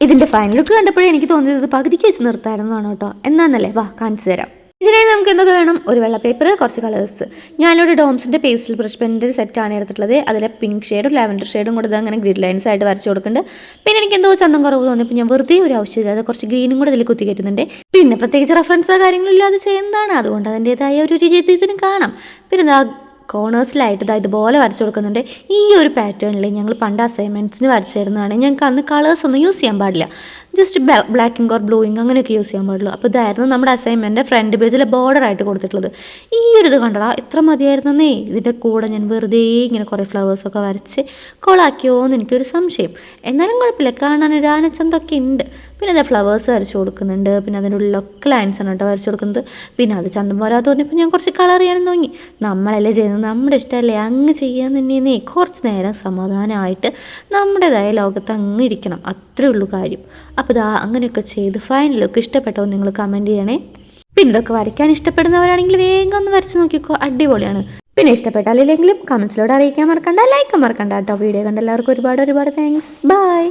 ഇതിൻ്റെ final look കണ്ടപ്പോഴേ എനിക്ക് തോന്നിയത് ഇത് പകുതിക്ക് വെച്ച് നിർത്തായിരുന്നതാണ് കേട്ടോ. എന്നാന്നല്ലേ, വാ കാണിച്ചു തരാം. ഇതിനായി നമുക്ക് എന്തൊക്കെ വേണം? ഒരു വെള്ള പേപ്പർ, കുറച്ച് കളേഴ്സ്. ഞാനിവിടെ ഡോംസിൻ്റെ പേസ്റ്റൽ ബ്രഷ് പെന്നിൻ്റെ ഒരു സെറ്റാണ് എടുത്തിട്ടുള്ളത്. അതിലെ പിങ്ക് ഷെയ്ഡും ലാവൻഡർ ഷെയ്ഡും കൂടെ അങ്ങനെ ഗ്രിഡ് ലൈൻസ് ആയിട്ട് വരച്ച് കൊടുക്കുന്നുണ്ട്. പിന്നെ എനിക്ക് എന്തോ ചന്തം കുറവ് തോന്നിയപ്പോൾ ഞാൻ വെറുതെ ഒരു ആവശ്യമില്ലാതെ കുറച്ച് ഗ്രീനും കൂടെ ഇതിൽ കുത്തി കയറ്റുന്നുണ്ട്. പിന്നെ പ്രത്യേകിച്ച് റെഫറൻസോ കാര്യങ്ങളില്ലാതെ ചെയ്യുന്നതാണ്, അതുകൊണ്ട് അതിൻ്റെതായ ഒരു രീതിയിലും കാണാം. പിന്നെ കോർണേഴ്സിലായിട്ട് ഇതുപോലെ വരച്ചു കൊടുക്കുന്നുണ്ട്. ഈ ഒരു പാറ്റേണിൽ ഞങ്ങൾ പണ്ട് അസൈൻമെൻറ്റ്സിന് വരച്ചിരുന്നതാണ്. ഞങ്ങൾക്ക് അന്ന് കളേഴ്സ് ഒന്നും യൂസ് ചെയ്യാൻ പാടില്ല, ജസ്റ്റ് ബ്ലാക്കിങ് ഓർ ബ്ലൂയിങ് അങ്ങനെയൊക്കെ യൂസ് ചെയ്യാൻ പാടുള്ളൂ. അപ്പോൾ ഇതായിരുന്നു നമ്മുടെ അസൈൻമെൻറ്റ് ഫ്രണ്ട് പേജിലെ ബോർഡറായിട്ട് കൊടുത്തിട്ടുള്ളത്. ഈ ഒരു ഇത് കണ്ടടാ, എത്ര മതിയായിരുന്നേ. ഇതിൻ്റെ കൂടെ ഞാൻ വെറുതെ ഇങ്ങനെ കുറേ ഫ്ലവേഴ്സൊക്കെ വരച്ച് കൊളാക്കിയോ എന്ന് എനിക്കൊരു സംശയം. എന്നാലും കുഴപ്പമില്ല, കാണാൻ ഒരു ആനച്ചന്തൊക്കെ ഉണ്ട്. പിന്നെ അത് ഫ്ലവേഴ്സ് വരച്ച് കൊടുക്കുന്നുണ്ട്. പിന്നെ അതിൻ്റെ ഉള്ളിലൊക്കെ ലൈൻസാണ് കേട്ടോ വരച്ച് കൊടുക്കുന്നത്. പിന്നെ അത് ചന്തം പോരാതെ തോന്നിയപ്പോൾ ഞാൻ കുറച്ച് കളർ ചെയ്യാനും തോന്നി. നമ്മളല്ലേ ചെയ്യുന്നത്, നമ്മുടെ ഇഷ്ടമല്ലേ, അങ്ങ് ചെയ്യാൻ തന്നെയെന്നേ. കുറച്ച് നേരം സമാധാനമായിട്ട് നമ്മുടേതായ ലോകത്ത് അങ്ങ് ഇരിക്കണം, അത്രേ ഉള്ളൂ കാര്യം. അപ്പോൾ അങ്ങനെയൊക്കെ ചെയ്ത് ഫൈനലൊക്കെ ഇഷ്ടപ്പെട്ടോ നിങ്ങൾ കമൻറ്റ് ചെയ്യണേ. പിന്നെ ഇതൊക്കെ വരയ്ക്കാൻ ഇഷ്ടപ്പെടുന്നവരാണെങ്കിൽ വേഗം ഒന്ന് വരച്ച് നോക്കിക്കോ, അടിപൊളിയാണ്. പിന്നെ ഇഷ്ടപ്പെട്ടാലില്ലെങ്കിലും കമൻസിലൂടെ അറിയിക്കാൻ മറക്കണ്ട, ലൈക്ക് മറക്കണ്ട കേട്ടോ. വീഡിയോ കണ്ട എല്ലാവർക്കും ഒരുപാട് താങ്ക്സ്. ബൈ.